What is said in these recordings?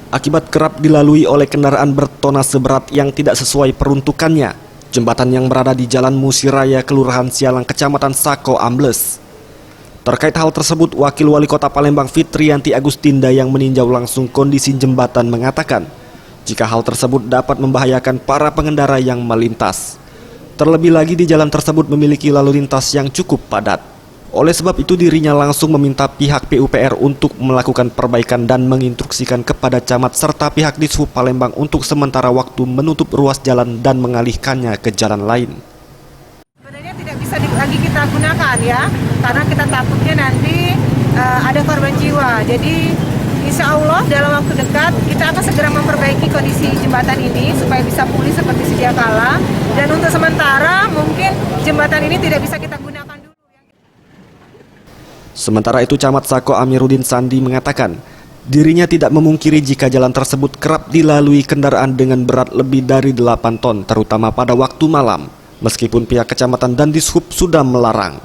Akibat kerap dilalui oleh kendaraan bertonase berat yang tidak sesuai peruntukannya, jembatan yang berada di Jalan Musiraya, Kelurahan Sialang, Kecamatan Sako, ambles. Terkait hal tersebut, Wakil Wali Kota Palembang Fitriyanti Agustinda yang meninjau langsung kondisi jembatan mengatakan, jika hal tersebut dapat membahayakan para pengendara yang melintas. Terlebih lagi di jalan tersebut memiliki lalu lintas yang cukup padat. Oleh sebab itu dirinya langsung meminta pihak PUPR untuk melakukan perbaikan dan menginstruksikan kepada camat serta pihak Dishub Palembang untuk sementara waktu menutup ruas jalan dan mengalihkannya ke jalan lain. Sebenarnya tidak bisa lagi kita gunakan ya, karena kita takutnya nanti ada korban jiwa. Jadi insya Allah dalam waktu dekat kita akan segera memperbaiki kondisi jembatan ini supaya bisa pulih seperti sedia kala. Dan untuk sementara mungkin jembatan ini tidak bisa kita gunakan dulu. Sementara itu Camat Sako Amiruddin Sandi mengatakan, dirinya tidak memungkiri jika jalan tersebut kerap dilalui kendaraan dengan berat lebih dari 8 ton, terutama pada waktu malam, meskipun pihak kecamatan dan Dishub sudah melarang.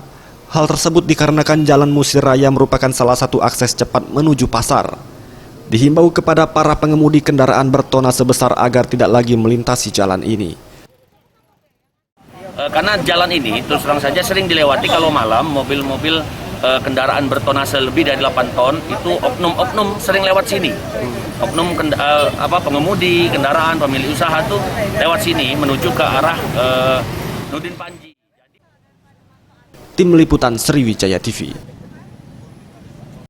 Hal tersebut dikarenakan Jalan Musiraya merupakan salah satu akses cepat menuju pasar. Dihimbau kepada para pengemudi kendaraan bertonase besar agar tidak lagi melintasi jalan ini. Karena jalan ini terus terang saja sering dilewati kalau malam mobil-mobil kendaraan bertonase lebih dari 8 ton itu oknum-oknum sering lewat sini. Oknum pengemudi kendaraan pemilik usaha tuh lewat sini menuju ke arah Nurdin Panji. Tim Liputan Sriwijaya TV.